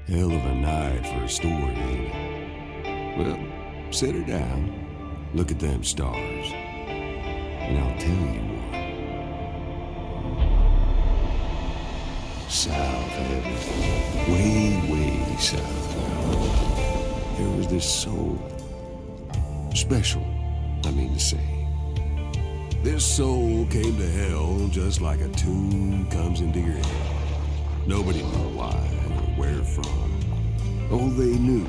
Hell of a night for a story, ain't it? Well, sit her down, look at them stars, and I'll tell you what. South heaven, way south, there was this soul. Special, I mean to say. This soul came to hell just like a tune comes into your head. Nobody knew why or where from. Oh, they knew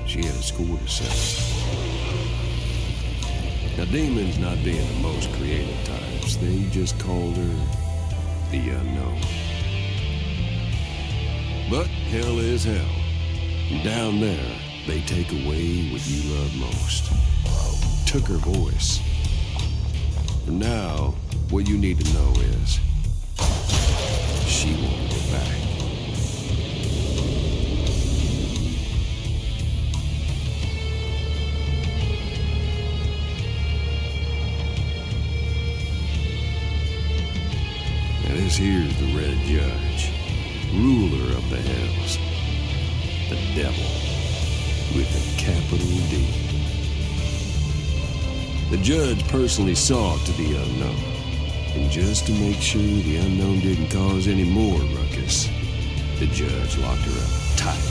she had a score to settle. Now, demons not being the most creative types, they just called her the Unknown. But hell is hell. And down there, they take away what you love most. Took her voice. For now, what you need to know is she won't get back. Now this here's the Red Judge, ruler of the hells, the devil with a capital D. The judge personally saw to the Unknown, and just to make sure the Unknown didn't cause any more ruckus, the judge locked her up tight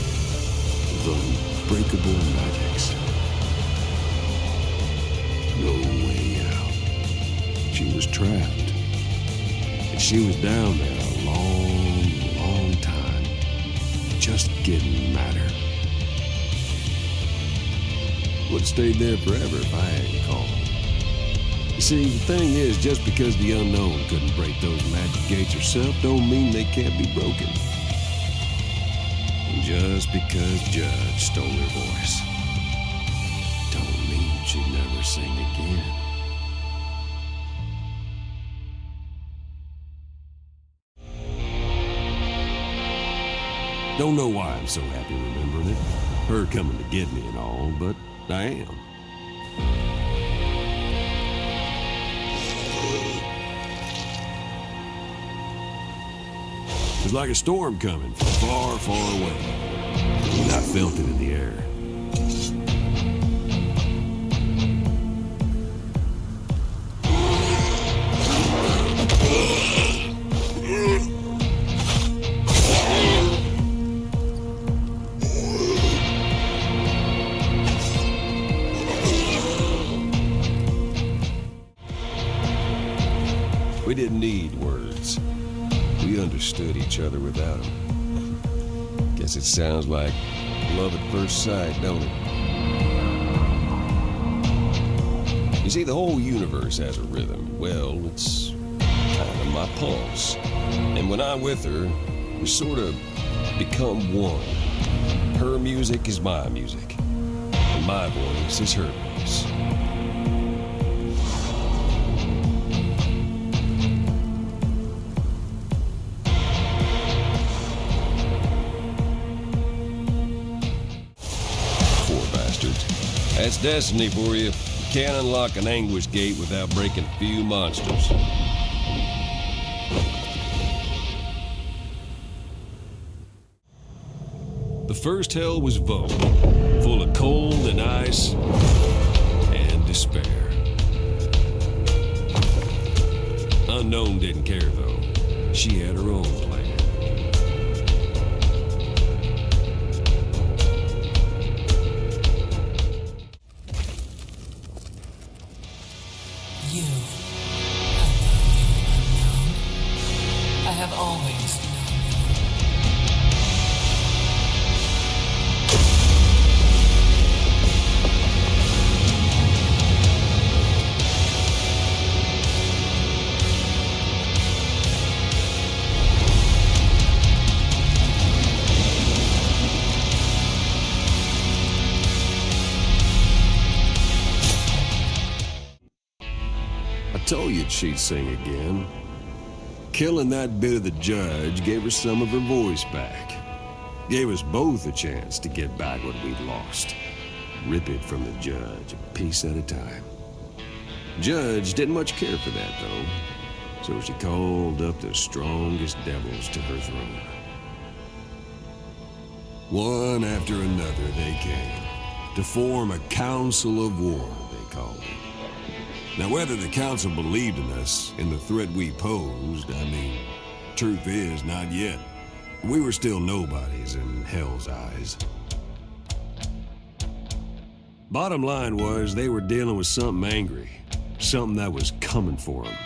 with unbreakable magics. No way out. She was trapped, and she was down there a long time, just getting madder. Would've stayed there forever if I hadn't called. You see, the thing is, just because the Unknown couldn't break those magic gates herself don't mean they can't be broken. And just because Judge stole her voice don't mean she'd never sing again. Don't know why I'm so happy remembering it. Her coming to get me and all, but I am. It was like a storm coming from far away. And I felt it in the air. We didn't need words. We understood each other without them. Guess it sounds like love at first sight, don't it? You see, the whole universe has a rhythm. Well, it's kind of my pulse. And when I'm with her, we sort of become one. Her music is my music, and my voice is her voice. That's destiny for you. You can't unlock an anguish gate without breaking a few monsters. The first hell was Vogue, full of cold and ice and despair. Unknown didn't care, though. She had her own plan. I have always known I told you she'd sing again. Killing that bit of the judge gave her some of her voice back. Gave us both a chance to get back what we'd lost. Rip it from the judge, a piece at a time. Judge didn't much care for that, though. So she called up the strongest devils to her throne. One after another they came, to form a council of war, they called it. Now whether the council believed in us, in the threat we posed, truth is, not yet. We were still nobodies in Hell's eyes. Bottom line was, they were dealing with something angry, something that was coming for them,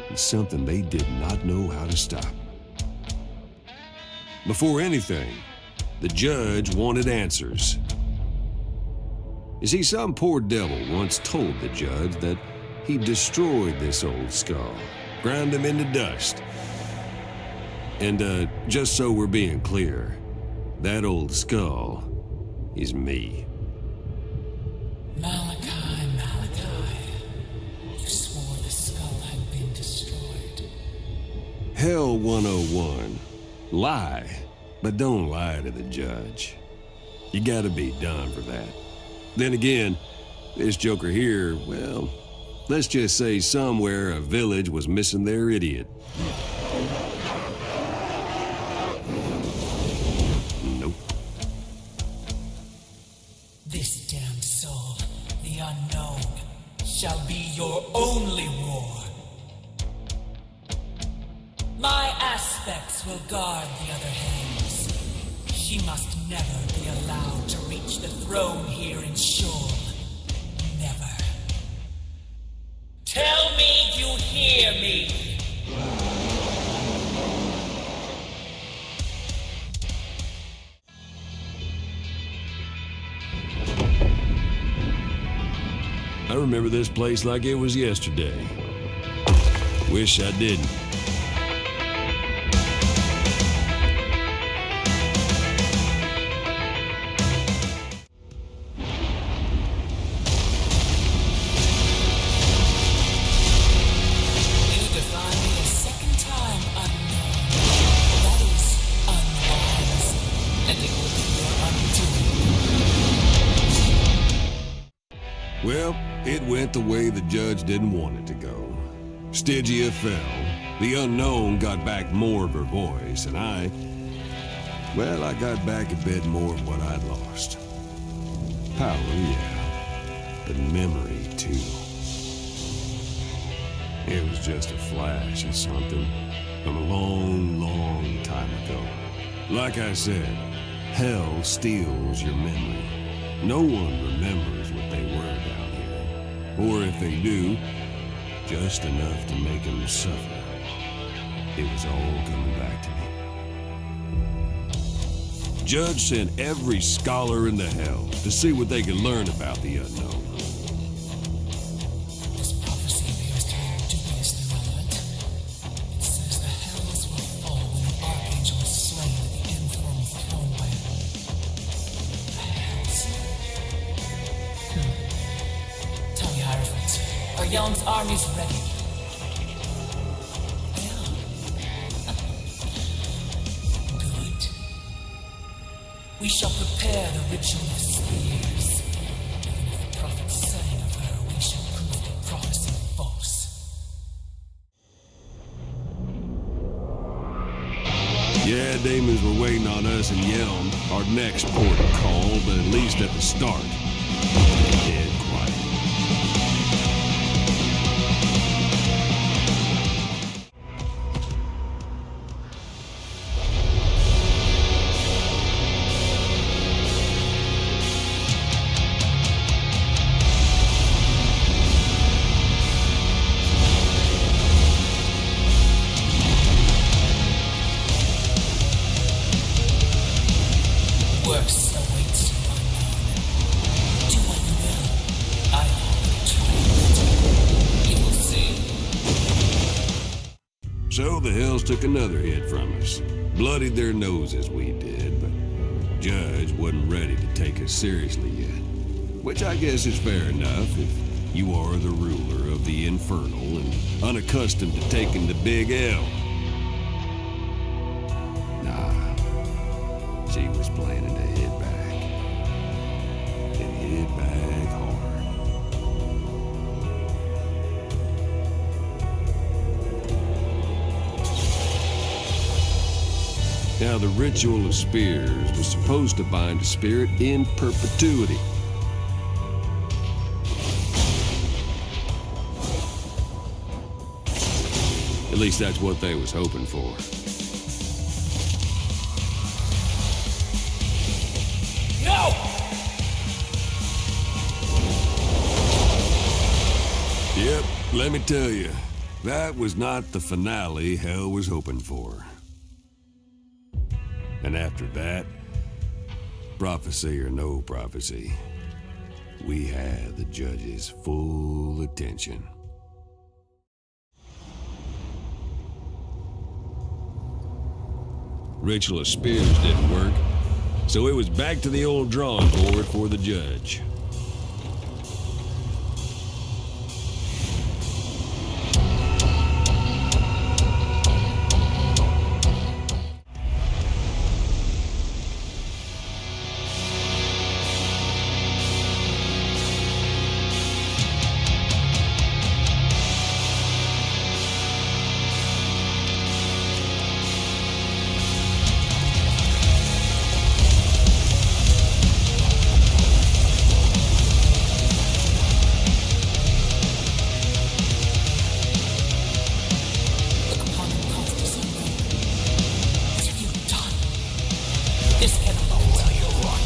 and something they did not know how to stop. Before anything, the judge wanted answers. You see, some poor devil once told the judge that he destroyed this old skull, ground him into dust. And just so we're being clear, that old skull is me. Malachi, you swore the skull had been destroyed. Hell 101. Lie, but don't lie to the judge. You gotta be done for that. Then again, this joker here, well, let's just say somewhere a village was missing their idiot. Nope. This damned soul, the unknown, shall be your only war. My aspects will guard the other hands. She must never be allowed to reach the throne here in Shul. Never. Tell me you hear me! I remember this place like it was yesterday. Wish I didn't. Well, it went the way the judge didn't want it to go. Stygia fell. The unknown got back more of her voice, and I got back a bit more of what I'd lost. Power, yeah, but memory, too. It was just a flash of something from a long, long time ago. Like I said, hell steals your memory. No one remembers what they were down here. Or if they do, just enough to make them suffer. It was all coming back to me. Judge sent every scholar into hell to see what they could learn about the unknown. This prophecy appears to be dubiously relevant. It says the hells will fall when the archangel is slain at the infernal throne by the Hellsinger. Tell me, Hierophant, are Yelm's armies ready? We shall prepare the ritual of spears. Even if the prophet sang of her, we shall prove the prophecy false. Yeah, demons were waiting on us in Yelm, our next port of call, but at least at the start, dead quiet. Worse awaits you unknown. Do what you will. I already tried it. You will see. So the Hells took another hit from us. Bloodied their noses we did, but Judge wasn't ready to take us seriously yet. Which I guess is fair enough if you are the ruler of the Infernal and unaccustomed to taking the big L. Nah, she was planning to hit back. And hit back hard. Now, the ritual of spears was supposed to bind a spirit in perpetuity. At least that's what they was hoping for. No! Yep, let me tell you, that was not the finale hell was hoping for. And after that, prophecy or no prophecy, we had the judge's full attention. Ritual of spears didn't work, so it was back to the old drawing board for the judge.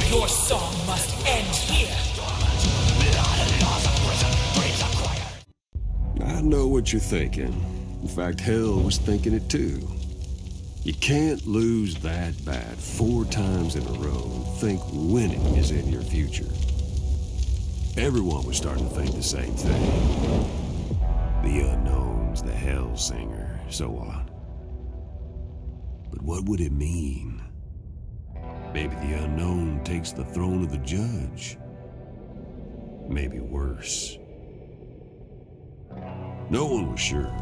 Your song must end here. I know what you're thinking. In fact, hell was thinking it too. You can't lose that bad 4 times in a row and think winning is in your future. Everyone was starting to think the same thing. The unknowns, the Hellsinger, so on. But what would it mean? Maybe the unknown takes the throne of the judge. Maybe worse. No one was sure,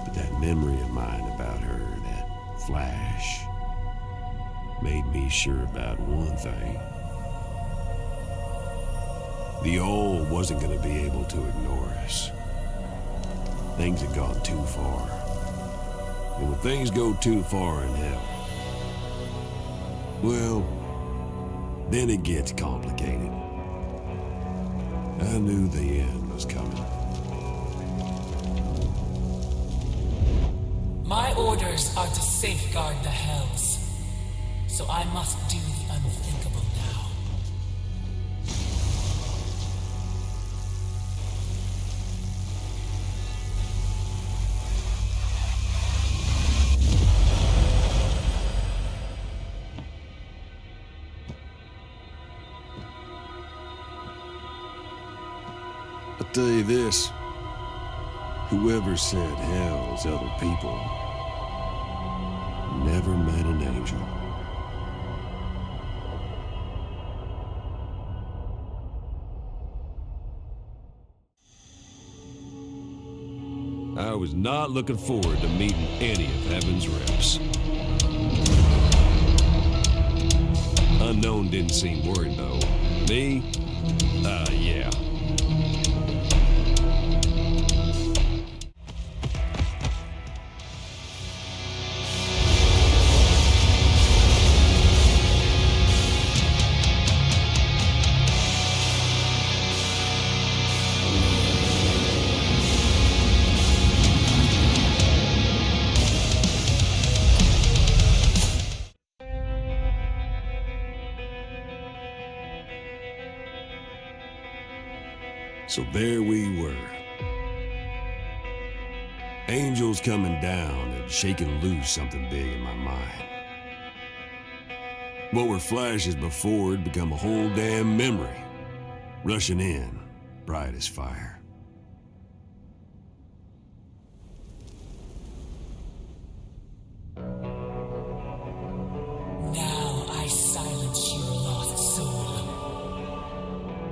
but that memory of mine about her, that flash, made me sure about one thing. The All wasn't going to be able to ignore us. Things had gone too far. And when things go too far in hell, well, then it gets complicated. I knew the end was coming. My orders are to safeguard the hells, so I must do the unthinkable now. I'll tell you this. Whoever said hell is other people never met an angel. I was not looking forward to meeting any of Heaven's reps. Unknown didn't seem worried though. Me? Yeah. So there we were. Angels coming down and shaking loose something big in my mind. What were flashes before had become a whole damn memory. Rushing in, bright as fire. Now I silence you, lost soul.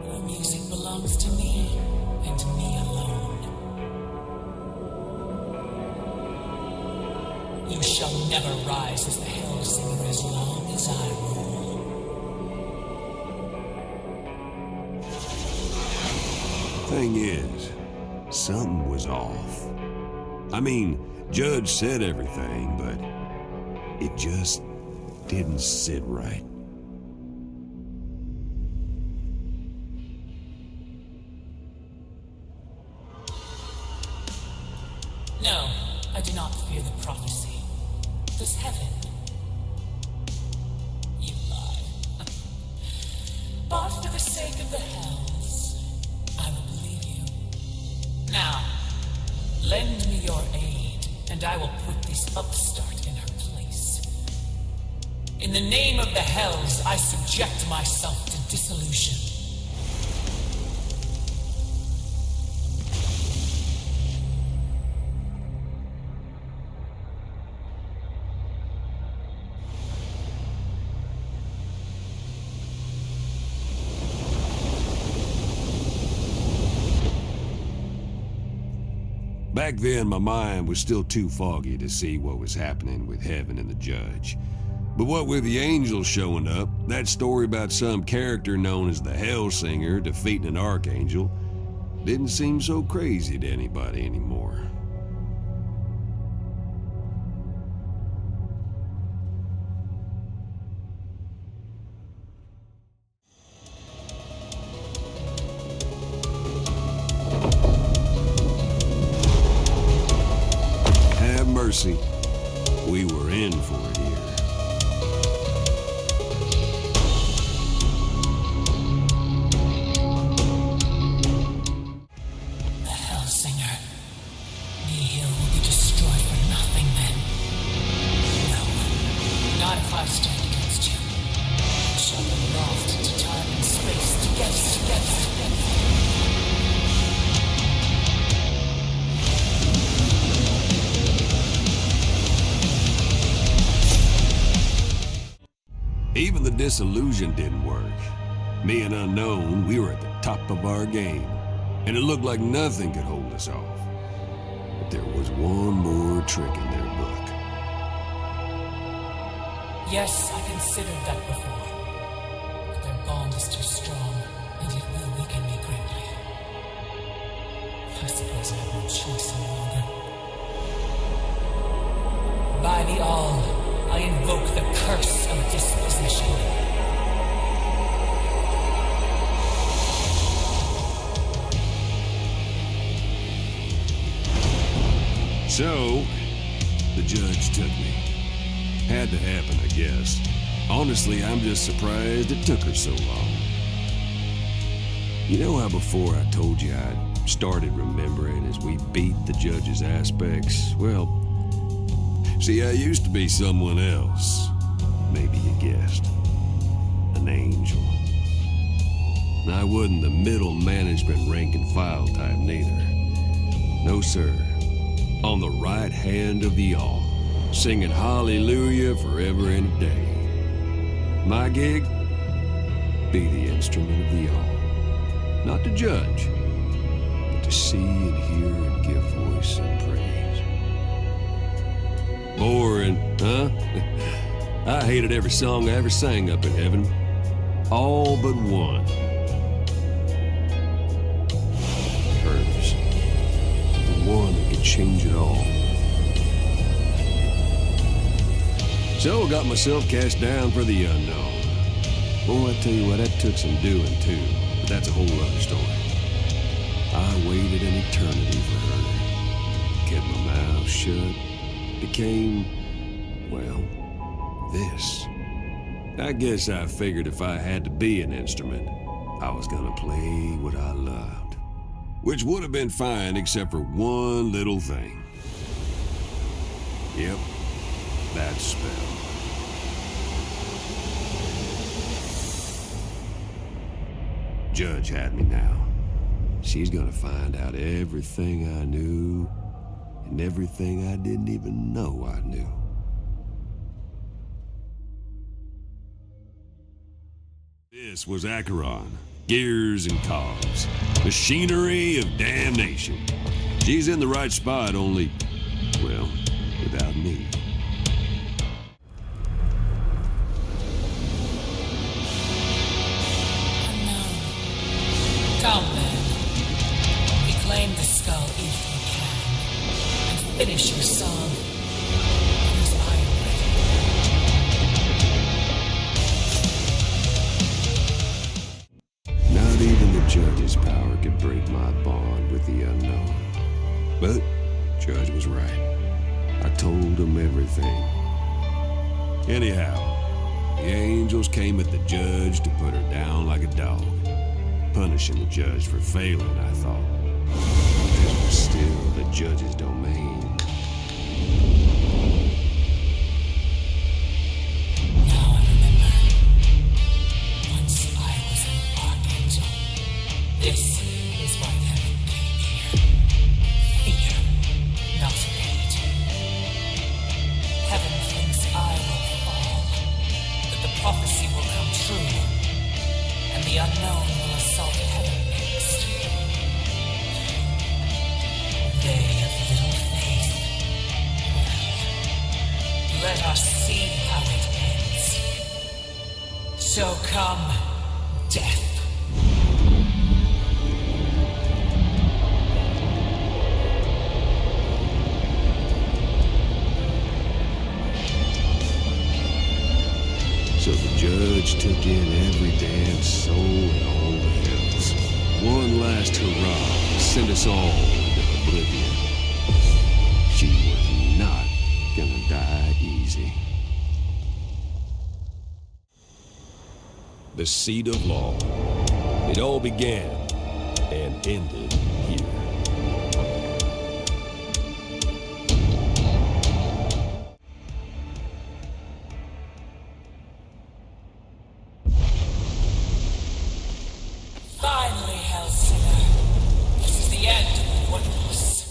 Your music belongs to me, and me alone. You shall never rise as the Hellsinger as long as I rule. Thing is, something was off. I mean, Judge said everything, but it just didn't sit right. No, I do not fear the prophecy. Does heaven? You lie. But for the sake of the hells, I will believe you. Now, lend me your aid, and I will put this upstart in her place. In the name of the hells, I subject myself to dissolution. Back then, my mind was still too foggy to see what was happening with heaven and the judge. But what with the angels showing up, that story about some character known as the Hellsinger defeating an archangel didn't seem so crazy to anybody anymore. Have mercy. We were in for it here. The Hellsinger. Nihil will be destroyed for nothing then. No, not if I stand against you. We shall be lost to time and space together. Even the disillusion didn't work. Me and Unknown, we were at the top of our game, and it looked like nothing could hold us off. But there was one more trick in their book. Yes, I considered that before. But their bond is too strong, and it will weaken me greatly. I suppose I have no choice any longer. By the All, I invoke the curse of disposition. So, the judge took me. Had to happen, I guess. Honestly, I'm just surprised it took her so long. You know how before I told you I'd started remembering as we beat the judge's aspects? Well, see, I used to be someone else. Maybe you guessed. An angel. And I wasn't the middle management rank and file type neither. No, sir. On the right hand of the All, singing hallelujah forever and a day. My gig? Be the instrument of the All. Not to judge, but to see and hear and give voice and praise. Boring, huh? I hated every song I ever sang up in heaven. All but one. Hers. The one that could change it all. So I got myself cast down for the unknown. Boy, I tell you what, that took some doing too. But that's a whole other story. I waited an eternity for her. Kept my mouth shut. Became, well, this. I guess I figured if I had to be an instrument, I was gonna play what I loved. Which would have been fine except for one little thing. Yep, that spell. Judge had me now. She's gonna find out everything I knew and everything I didn't even know I knew. This was Acheron. Gears and cogs. Machinery of damnation. She's in the right spot, only, well, without me. Come then. Reclaim the skull if you can, and finish your song. Because I am ready. told them everything. Anyhow, the angels came at the judge to put her down like a dog. Punishing the judge for failing, I thought. This was still the judge's domain. Now I remember. Once I was an archangel. This is why heaven came here. Fear, not hate. Heaven thinks I will fall, that the prophecy will come true, and the unknown will assault heaven next. They have little faith. Well, let us see how it ends. So come, death. So the judge took in every damn soul in all the hells. One last hurrah to send us all into oblivion. She was not gonna die easy. The seat of law. It all began and ended here. Finally, Hellsinger. This is the end of what was.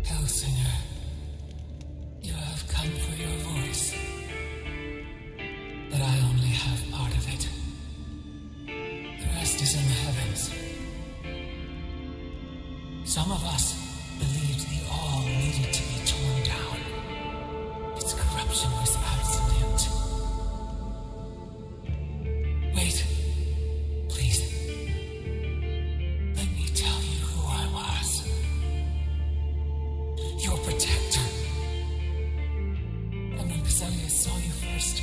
Hellsinger, you have come for your voice, but I only have part of it. The rest is in the heavens. Some of us believed the all needed to be torn down. Its corruption was absolute. Wait, please. Let me tell you who I was. Your protector. And when Peselius saw you first,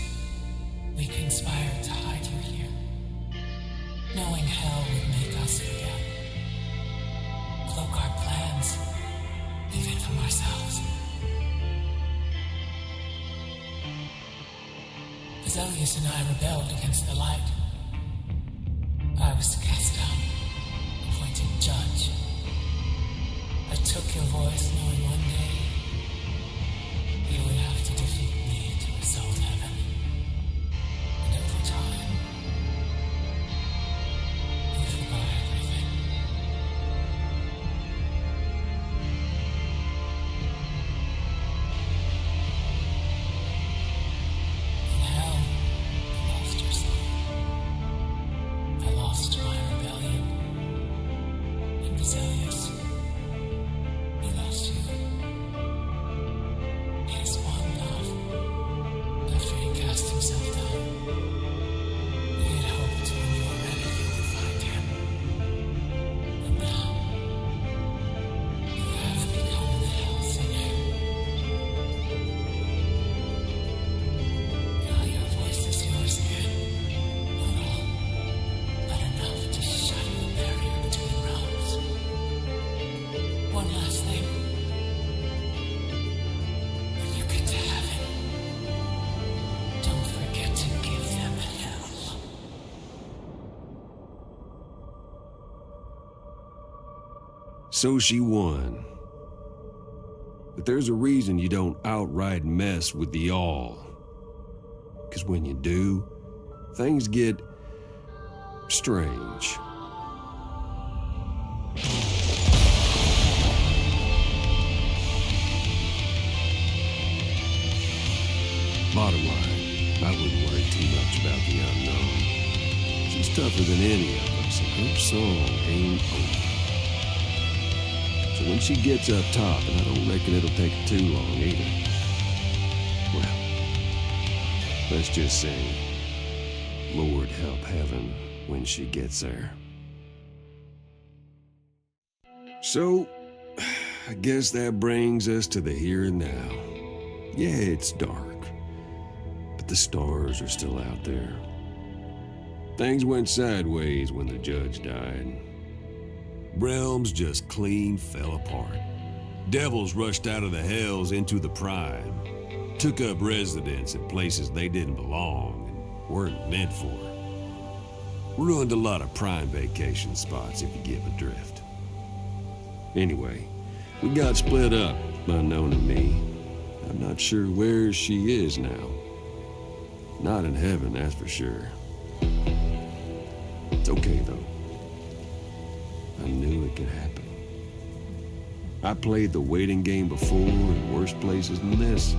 we conspired to hide you here, knowing hell would make us forget. Cloak our plans, even from ourselves. Peselius and I rebelled against the light. I was cast down, appointed judge. I took your voice knowing one day you would have to defeat me to assault heaven. And over time, we forgot everything. In hell, you lost yourself. I lost my rebellion. And Peselius, he lost you. His one love, after he cast himself down. We had hoped when you were ready you would find him. But now, you have become the Hellsinger. Now your voice is yours again. Not all, but enough to shatter the barrier between realms. One last thing. When you get to heaven, don't forget to give them hell. So she won. But there's a reason you don't outright mess with the all. 'Cause when you do, things get strange. Bottom line, I wouldn't worry too much about the unknown. She's tougher than any of us, and her song ain't over. So when she gets up top, and I don't reckon it'll take her too long either, well, Let's just say, Lord help heaven when she gets there. So, I guess that brings us to the here and now. Yeah, it's dark, but the stars are still out there. Things went sideways when the judge died. Realms just clean fell apart. Devils rushed out of the hells into the prime, took up residence in places they didn't belong and weren't meant for. Ruined a lot of prime vacation spots, if you get my drift. Anyway, we got split up, unknown to me. I'm not sure where she is now. Not in heaven, that's for sure. It's okay, though. I knew it could happen. I played the waiting game before in worse places than this.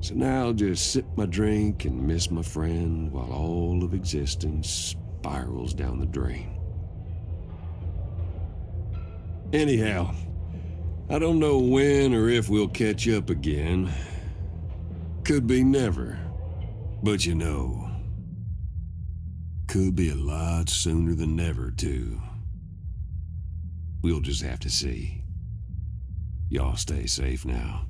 So now I'll just sip my drink and miss my friend while all of existence spirals down the drain. Anyhow, I don't know when or if we'll catch up again. Could be never. But you know, could be a lot sooner than never, too. We'll just have to see. Y'all stay safe now.